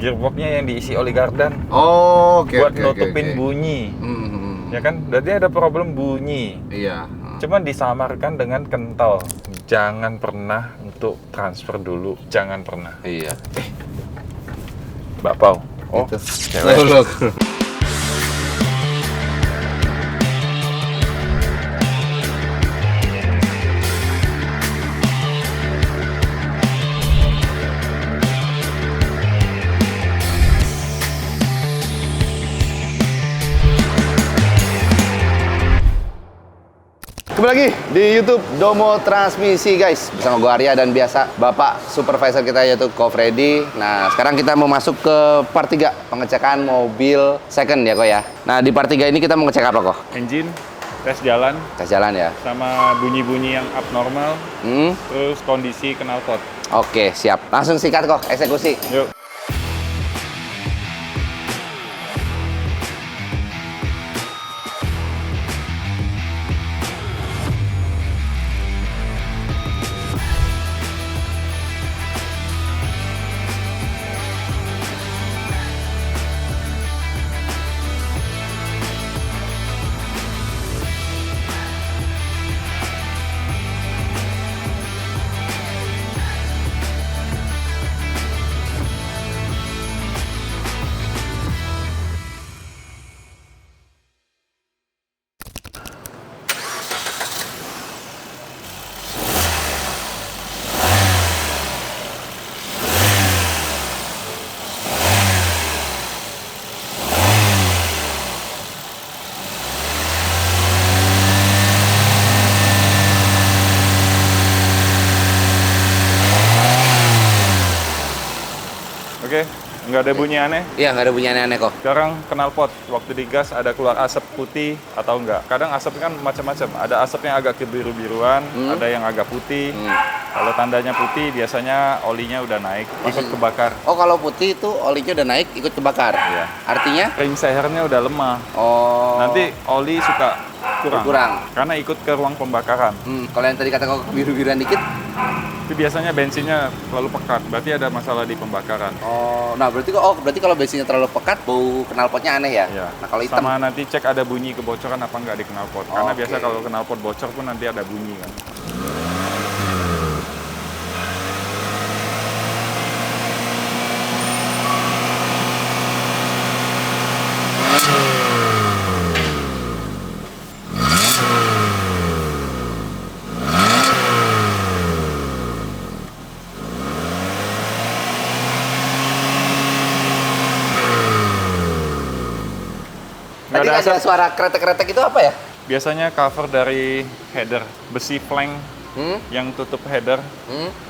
gearboxnya yang diisi oli gardan. Oh, oke. Buat nutupin bunyi. Ya kan? Berarti ada problem bunyi. Iya. Cuman disamarkan dengan kental. Jangan pernah untuk transfer dulu. Jangan pernah. Iya. Mbak Pau. Oh, Itu. cewek. Loh. Kembali lagi di YouTube Domo Transmisi guys, bersama gue Arya dan biasa Bapak supervisor kita yaitu Ko Freddy. Nah sekarang kita mau masuk ke part 3 pengecekan mobil second ya Ko ya. Nah di part 3 ini kita mau ngecek apa Ko? Engine, tes jalan, Tes jalan ya. sama bunyi-bunyi yang abnormal, terus kondisi knalpot. Oke siap, langsung sikat Ko, eksekusi. Yuk. Oke, nggak ada bunyi aneh. Iya nggak ada bunyi aneh-aneh Ko. Sekarang knalpot, waktu digas ada keluar asap putih atau enggak. Kadang asap kan macam-macam. Ada asap yang agak kebiru-biruan, ada yang agak putih. Kalau tandanya putih, biasanya olinya udah naik, ikut kebakar. Oh kalau putih itu olinya udah naik ikut kebakar. Iya. Artinya? Ring sehernya udah lemah. Oh. Nanti oli suka kurang. Karena ikut ke ruang pembakaran. Kalau yang tadi kata Ko biru-biruan dikit. Itu biasanya bensinnya terlalu pekat, berarti ada masalah di pembakaran. Oh, nah berarti kalau bensinnya terlalu pekat, bau knalpotnya aneh ya? Ya. Nah kalau hitam, Sama nanti cek ada bunyi kebocoran apa enggak di knalpot. Karena Oke. biasa kalau knalpot bocor pun nanti ada bunyi kan. tadi Nggak ada suara kretek-kretek itu apa ya? Biasanya cover dari header, besi plank yang tutup header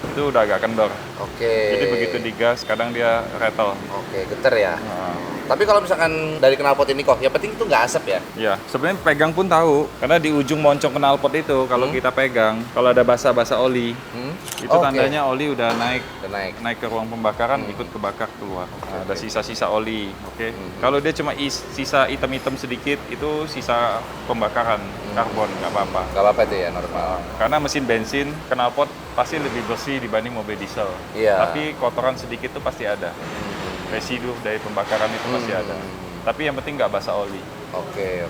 itu udah agak kendor. Oke. Jadi begitu digas, kadang dia rattle. Oke, geter ya. Nah, Tapi kalau misalkan dari knalpot ini kok, yang penting itu nggak asap ya? ya, sebenarnya pegang pun tahu, karena di ujung moncong knalpot itu kalau kita pegang, kalau ada basa-basa oli, itu Oke. tandanya oli udah naik. Udah naik. Naik ke ruang pembakaran, ikut kebakar keluar. Nah, ada sisa-sisa oli, oke. Kalau dia cuma sisa hitam-hitam sedikit, itu sisa pembakaran karbon, nggak apa-apa. Nggak apa-apa itu ya, normal. Karena mesin bensin, knalpot pasti lebih bersih dibanding mobil diesel. Iya. Tapi kotoran sedikit itu pasti ada. Residu dari pembakaran itu pasti ada. Tapi yang penting nggak basah oli. Oke.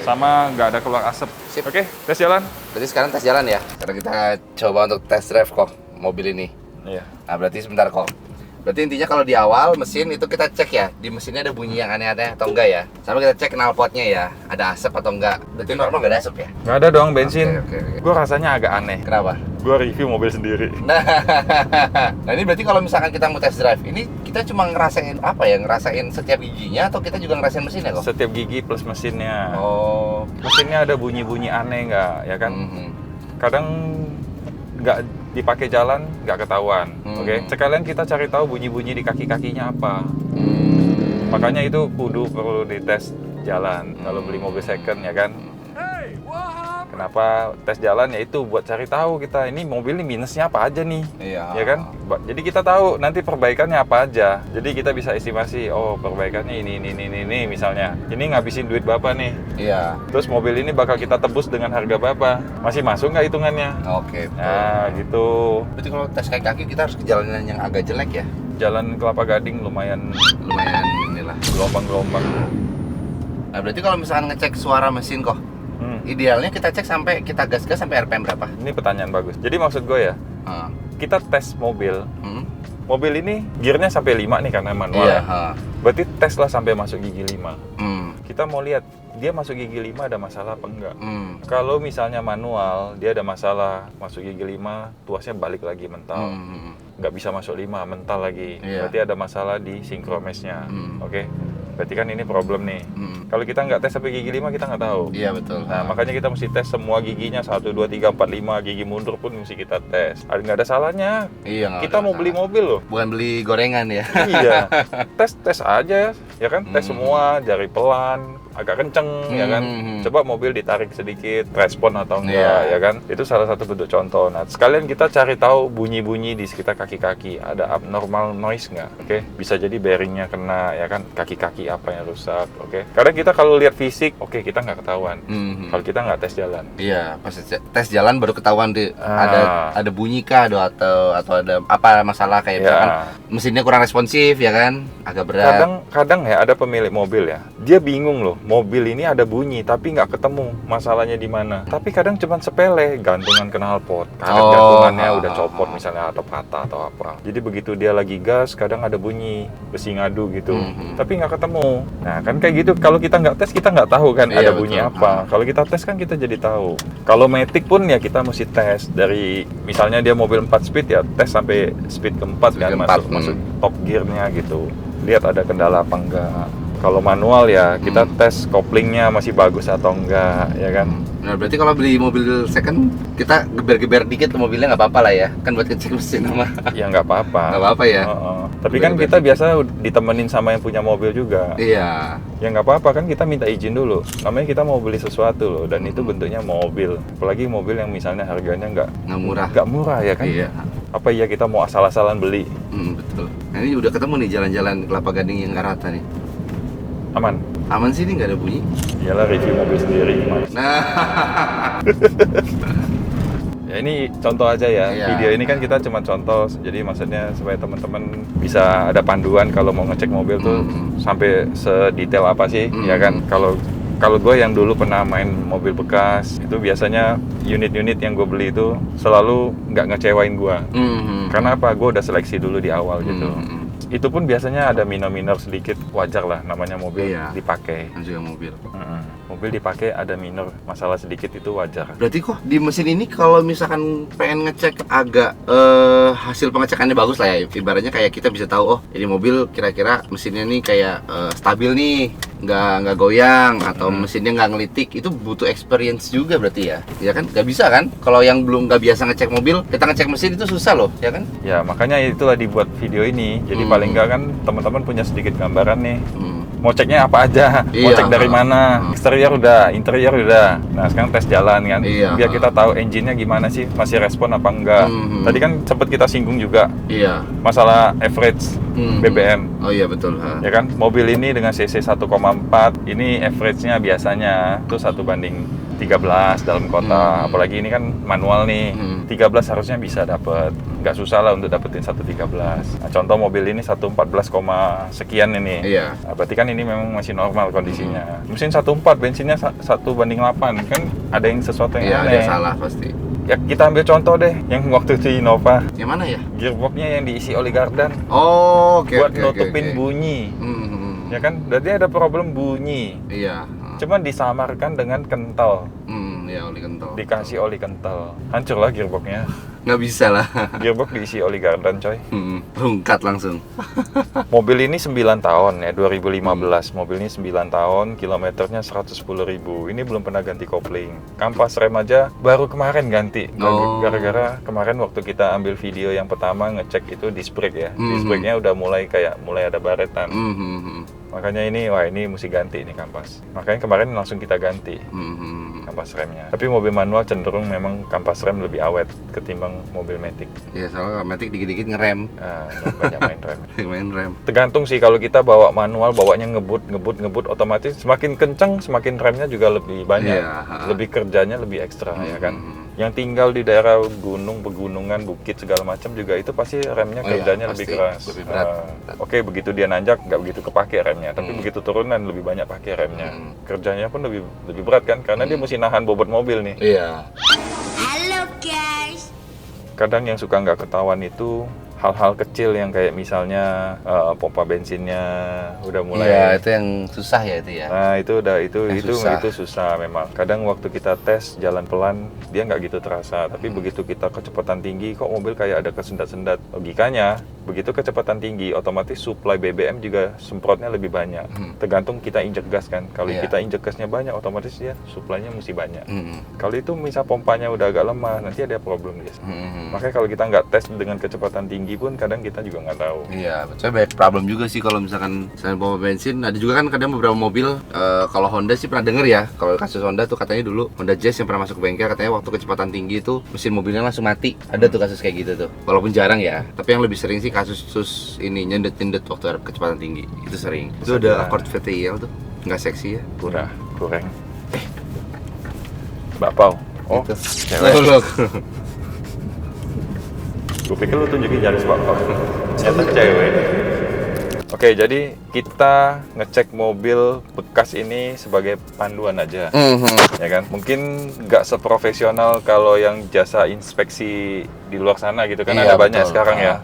Sama nggak ada keluar asap. Sip. Oke, tes jalan. Berarti sekarang tes jalan ya? Sekarang kita coba untuk test drive kok mobil ini. Iya. Nah berarti sebentar kok. Berarti intinya kalau di awal mesin itu kita cek ya, di mesinnya ada bunyi yang aneh-aneh atau enggak ya. Sama kita cek knalpotnya ya, ada asap atau enggak. Berarti normal nggak ada asap ya? Nggak ada dong bensin. Oke. Gue rasanya agak aneh. Kenapa? Gue review mobil sendiri. Nah ini berarti kalau misalkan kita mau test drive, ini kita cuma ngerasain apa ya? Ngerasain setiap giginya atau kita juga ngerasain mesinnya kok? Setiap gigi plus mesinnya. Oh. Mesinnya ada bunyi-bunyi aneh nggak, ya kan? Mhm. Kadang nggak dipakai jalan nggak ketahuan. Oke, sekalian kita cari tahu bunyi-bunyi di kaki-kakinya apa. Makanya itu kudu perlu dites jalan kalau beli mobil second ya kan. Kenapa tes jalan ya itu buat cari tahu kita ini mobil ini minusnya apa aja nih. Iya. Ya kan? Jadi kita tahu nanti perbaikannya apa aja. Jadi kita bisa estimasi, oh perbaikannya ini misalnya. Ini ngabisin duit berapa nih? Iya. Terus mobil ini bakal kita tebus dengan harga berapa? Masih masuk nggak hitungannya? Oke. Nah gitu. Berarti kalau tes kaki kita harus ke jalanan yang agak jelek ya? jalan Kelapa Gading lumayan inilah. gelombang-gelombang. Nah, berarti kalau misalkan ngecek suara mesin kok, idealnya kita cek sampai kita gas-gas sampai RPM berapa? Ini pertanyaan bagus. Jadi maksud gue ya, kita tes mobil. Mobil ini gearnya sampai 5 nih karena manual. Iya, Berarti tes lah sampai masuk gigi 5. Kita mau lihat dia masuk gigi 5 ada masalah apa enggak. Kalau misalnya manual, dia ada masalah masuk gigi 5, tuasnya balik lagi mental. Nggak bisa masuk 5, mental lagi. Berarti ada masalah di synchromesh-nya. Oke? Berarti kan ini problem nih. Kalau kita nggak tes sampai gigi 5, kita nggak tahu. Iya, betul. Nah, makanya kita mesti tes semua giginya, 1, 2, 3, 4, 5, gigi mundur pun mesti kita tes. Nggak ada salahnya. Iya, Kita mau beli mobil loh. Bukan beli gorengan ya. Iya. Tes aja ya kan, tes semua, jari pelan, agak kenceng ya kan. Coba mobil ditarik sedikit, respon atau enggak ya kan. Itu salah satu bentuk contoh. Nah, sekalian kita cari tahu bunyi-bunyi di sekitar kaki-kaki, ada abnormal noise nggak? Oke, bisa jadi bearingnya kena ya kan, kaki-kaki apa yang rusak. Oke, kadang kita kalau lihat fisik, oke, kita nggak ketahuan. Kalau kita nggak tes jalan. Iya, pas tes jalan baru ketahuan ada bunyi kah atau ada apa masalah kayak misalkan mesinnya kurang responsif ya kan, agak berat. Kadang ya ada pemilik mobil ya, dia bingung loh, mobil ini ada bunyi tapi nggak ketemu masalahnya di mana. Tapi kadang cuma sepele, gantungan knalpot, karet gantungannya udah copot misalnya atau patah atau apa. Jadi begitu dia lagi gas, kadang ada bunyi besi ngadu gitu, tapi nggak ketemu. Nah kan kayak gitu, kalau kita nggak tes kita nggak tahu kan ada bunyi apa. Kalau kita tes kan kita jadi tahu. Kalau Matic pun ya kita mesti tes dari misalnya dia mobil 4 speed ya tes sampai speed keempat kan, masuk top gearnya gitu. Lihat ada kendala apa enggak. Kalau manual ya kita tes koplingnya masih bagus atau enggak ya kan. Nah berarti kalau beli mobil second kita geber-geber dikit mobilnya nggak apa-apa lah ya, kan buat ngecek mesin sama. Ya nggak apa-apa. Nggak apa-apa ya. Tapi kan kita biasa ditemenin sama yang punya mobil juga. Iya. Ya nggak apa-apa kan, kita minta izin dulu. Namanya kita mau beli sesuatu loh, dan itu bentuknya mobil. Apalagi mobil yang misalnya harganya nggak murah. Nggak murah ya kan. Iya. Apa iya kita mau asal-asalan beli? Betul. Nah, ini udah ketemu nih jalan-jalan Kelapa Gading yang nggak rata nih. Aman sih, ini nggak ada bunyi. Iyalah, review mobil sendiri. Nah. Ya ini contoh aja ya. Iya. Video ini kan kita cuma contoh, jadi maksudnya supaya teman-teman bisa ada panduan kalau mau ngecek mobil tuh sampai sedetail apa sih, ya kan? Kalau gue yang dulu pernah main mobil bekas, itu biasanya unit-unit yang gue beli itu selalu nggak ngecewain gue. Karena apa? Gue udah seleksi dulu di awal gitu. Itu pun biasanya ada minor-minor sedikit, wajar lah, namanya mobil dipakai. Juga mobil. Mobil dipakai ada minor masalah sedikit, itu wajar. Berarti kok di mesin ini kalau misalkan pengen ngecek agak hasil pengecekannya bagus lah ya. Ibaratnya kayak kita bisa tahu, oh ini mobil kira-kira mesinnya nih kayak stabil nih, nggak goyang atau mesinnya nggak ngelitik. Itu butuh experience juga berarti ya. Ya kan? Nggak bisa kan? Kalau yang belum nggak biasa ngecek mobil, kita ngecek mesin itu susah loh, ya kan? Ya makanya itulah dibuat video ini. Jadi paling nggak kan teman-teman punya sedikit gambaran nih. Mau ceknya apa aja, mau cek dari mana, eksterior udah, interior udah. Nah sekarang tes jalan kan, biar kita tahu engine-nya gimana sih, masih respon apa enggak. Tadi kan sempat kita singgung juga masalah average BBM. Oh iya betul. Ya kan, mobil ini dengan cc 1,4, ini average-nya biasanya itu 1:13 dalam kota. Apalagi ini kan manual nih, 13 harusnya bisa dapet. Nggak susah lah untuk dapetin 1:13. Nah, contoh mobil ini 1:14, sekian ini. Nah, berarti kan ini memang masih normal kondisinya. Mesin 1.4, bensinnya 1:8, kan ada yang sesuatu yang aneh. Ada salah pasti. Ya kita ambil contoh deh, yang waktu di Innova. Yang mana ya? Gearbox-nya yang diisi oli gardan. Oh, buat nutupin bunyi. Ya kan, berarti ada problem bunyi. Iya. Cuman disamarkan dengan kental. Ya oli kental. Dikasih oli kental, hancurlah gearbox-nya. Nggak bisa lah. Gearbox diisi oli gardan coy. Rungkat langsung. Mobil ini 9 tahun ya, 2015. Mobil ini 9 tahun, kilometernya 110.000. Ini belum pernah ganti kopling. Kampas rem aja baru kemarin ganti. Gara-gara kemarin waktu kita ambil video yang pertama ngecek itu disc brake ya. Disc brake-nya udah mulai ada baretan. Makanya ini mesti ganti ini kampas. Makanya kemarin langsung kita ganti kampas remnya. Tapi mobil manual cenderung memang kampas rem lebih awet ketimbang mobil Matic. Iya, soalnya Matic dikit-dikit ngerem. Banyak main rem. Main rem. Tergantung sih, kalau kita bawa manual, bawanya ngebut, otomatis semakin kencang, semakin remnya juga lebih banyak. Lebih kerjanya lebih ekstra ya kan. yang tinggal di daerah gunung, pegunungan, bukit segala macam juga itu pasti remnya kerjanya lebih pasti keras. lebih berat. Oke, begitu dia nanjak nggak begitu kepake remnya, tapi begitu turunan lebih banyak pakai remnya. Kerjanya pun lebih berat kan, karena dia mesti nahan bobot mobil nih. Iya. Halo guys. Kadang yang suka nggak ketahuan itu hal-hal kecil yang kayak misalnya pompa bensinnya udah mulai. Iya, itu yang susah ya itu ya. Nah itu udah itu susah. susah memang. Kadang waktu kita tes jalan pelan dia nggak gitu terasa, tapi begitu kita kecepatan tinggi kok mobil kayak ada kesendat-sendat. Logikanya begitu kecepatan tinggi otomatis suplai BBM juga semprotnya lebih banyak. Tergantung kita injek gas kan. Kalau Iya. kita injek gasnya banyak otomatis dia suplainya mesti banyak. Kalau itu misal pompanya udah agak lemah nanti ada problem dia. Makanya kalau kita nggak tes dengan kecepatan tinggi pun kadang kita juga nggak tahu. Iya, betul, banyak problem juga sih kalau misalkan selain pompa bensin. Ada juga kan kadang beberapa mobil, kalau Honda sih pernah denger ya, kalau kasus Honda tuh katanya dulu Honda Jazz yang pernah masuk ke bengkel katanya waktu kecepatan tinggi itu mesin mobilnya langsung mati. Ada tuh kasus kayak gitu tuh. Walaupun jarang ya, tapi yang lebih sering sih kasus ini nyendet-nyendet waktu ada kecepatan tinggi. Itu sering. Itu ada Accord VTIL tuh. Nggak seksi ya. Kurang. Mbak Pau. Oh, Gitu. cewek. Loh. Gue pikir lu tunjukin jari Mbak Pau. Ternyata cewek. Oke, jadi kita ngecek mobil bekas ini sebagai panduan aja, ya kan? Mungkin nggak seprofesional kalau yang jasa inspeksi di luar sana gitu kan, Iya, ada banyak betul. sekarang ya.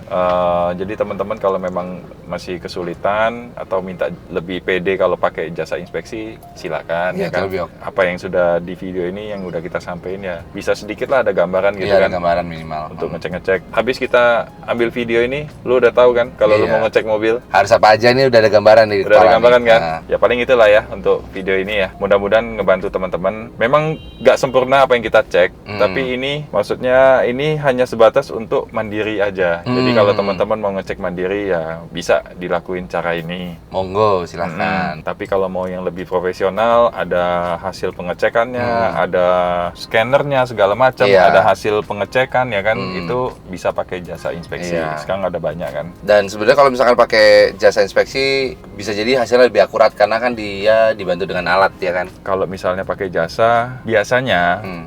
Jadi teman-teman kalau memang masih kesulitan atau minta lebih pede kalau pakai jasa inspeksi, silakan Iya, ya kan. lebih oke. Apa yang sudah di video ini yang udah kita sampaikan ya, bisa sedikit lah ada gambaran gitu Iya, kan. ada gambaran minimal. Untuk ngecek-ngecek. Habis kita ambil video ini, lu udah tahu kan kalau lu Iya. mau ngecek mobil. Harus apa aja nih udah ada gambaran nih. di Udah ada kepala gambaran nih. kan? Nah. Ya paling itulah ya untuk video ini ya. Mudah-mudahan ngebantu teman-teman. Memang nggak sempurna apa yang kita cek, tapi ini maksudnya ini hanya sebatas untuk mandiri aja. Jadi kalau teman-teman mau ngecek mandiri ya bisa dilakuin cara ini. Monggo, silahkan. Tapi kalau mau yang lebih profesional, ada hasil pengecekannya, ada scannernya segala macam, Iya. ada hasil pengecekan ya kan, itu bisa pakai jasa inspeksi. Iya. Sekarang ada banyak kan. Dan sebenarnya kalau misalkan pakai jasa inspeksi bisa jadi hasilnya lebih akurat karena kan dia dibantu dengan alat ya kan. Kalau misalnya pakai jasa, biasanya Hmm.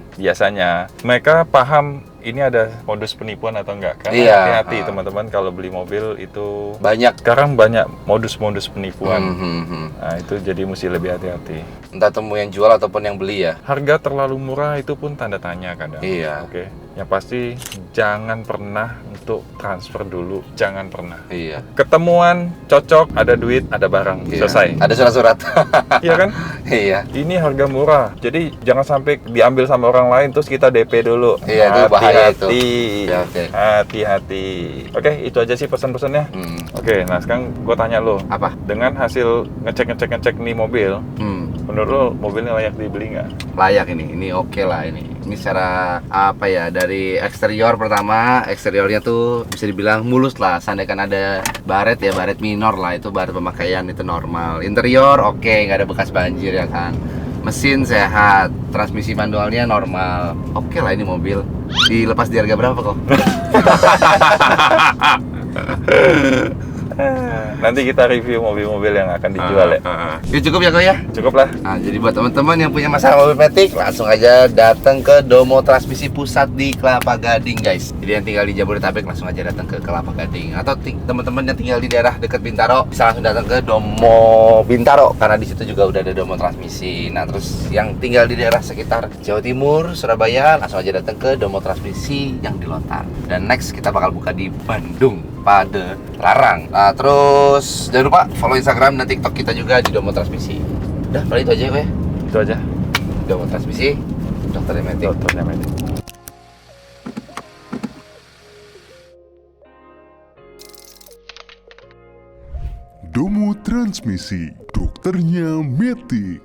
mereka paham ini ada modus penipuan atau enggak. Karena Iya. hati-hati teman-teman kalau beli mobil itu Banyak. sekarang banyak modus-modus penipuan. Hmm. Nah, itu jadi mesti lebih hati-hati. Entah temu yang jual ataupun yang beli ya. Harga terlalu murah itu pun tanda tanya kadang. Iya. Oke. Yang pasti jangan pernah untuk transfer dulu, jangan pernah. Iya. Ketemuan, cocok, ada duit, ada barang, Iya. selesai. Ada surat-surat. Iya kan? Iya. Ini harga murah, jadi jangan sampai diambil sama orang lain terus kita DP dulu. Iya, itu bahaya itu. Hati-hati. Iya, oke. Hati-hati. Oke, itu aja sih pesan-pesannya. Oke, nah sekarang gue tanya lo, Apa? dengan hasil ngecek nih mobil, menurut lo mobilnya layak dibeli nggak? Layak ini oke lah ini. Ini secara apa ya, dari eksterior pertama, eksteriornya tuh bisa dibilang mulus lah. Seandainya ada baret ya, baret minor lah, itu baret pemakaian itu normal. Interior oke, nggak ada bekas banjir ya kan. Mesin sehat, transmisi manualnya normal. Oke lah ini mobil. Dilepas di harga berapa kok? Nanti kita review mobil-mobil yang akan dijual ya. Ya cukup ya kok ya. Cukup lah. Nah, jadi buat teman-teman yang punya masalah mobil metik, langsung aja datang ke Domo Transmisi Pusat di Kelapa Gading, guys. Jadi yang tinggal di Jabodetabek langsung aja datang ke Kelapa Gading. Atau teman-teman yang tinggal di daerah dekat Bintaro bisa langsung datang ke Domo Bintaro karena di situ juga udah ada Domo Transmisi. Nah, terus yang tinggal di daerah sekitar Jawa Timur, Surabaya, langsung aja datang ke Domo Transmisi yang di Lontar. Dan next kita bakal buka di Bandung, Pade Larang. Nah, terus jangan lupa follow Instagram dan TikTok kita juga di Domo Transmisi. Udah, paling itu aja ya, Itu aja. Domo Transmisi, Dokter Metik. Dokternya Medik. Domo Transmisi, dokternya Metik.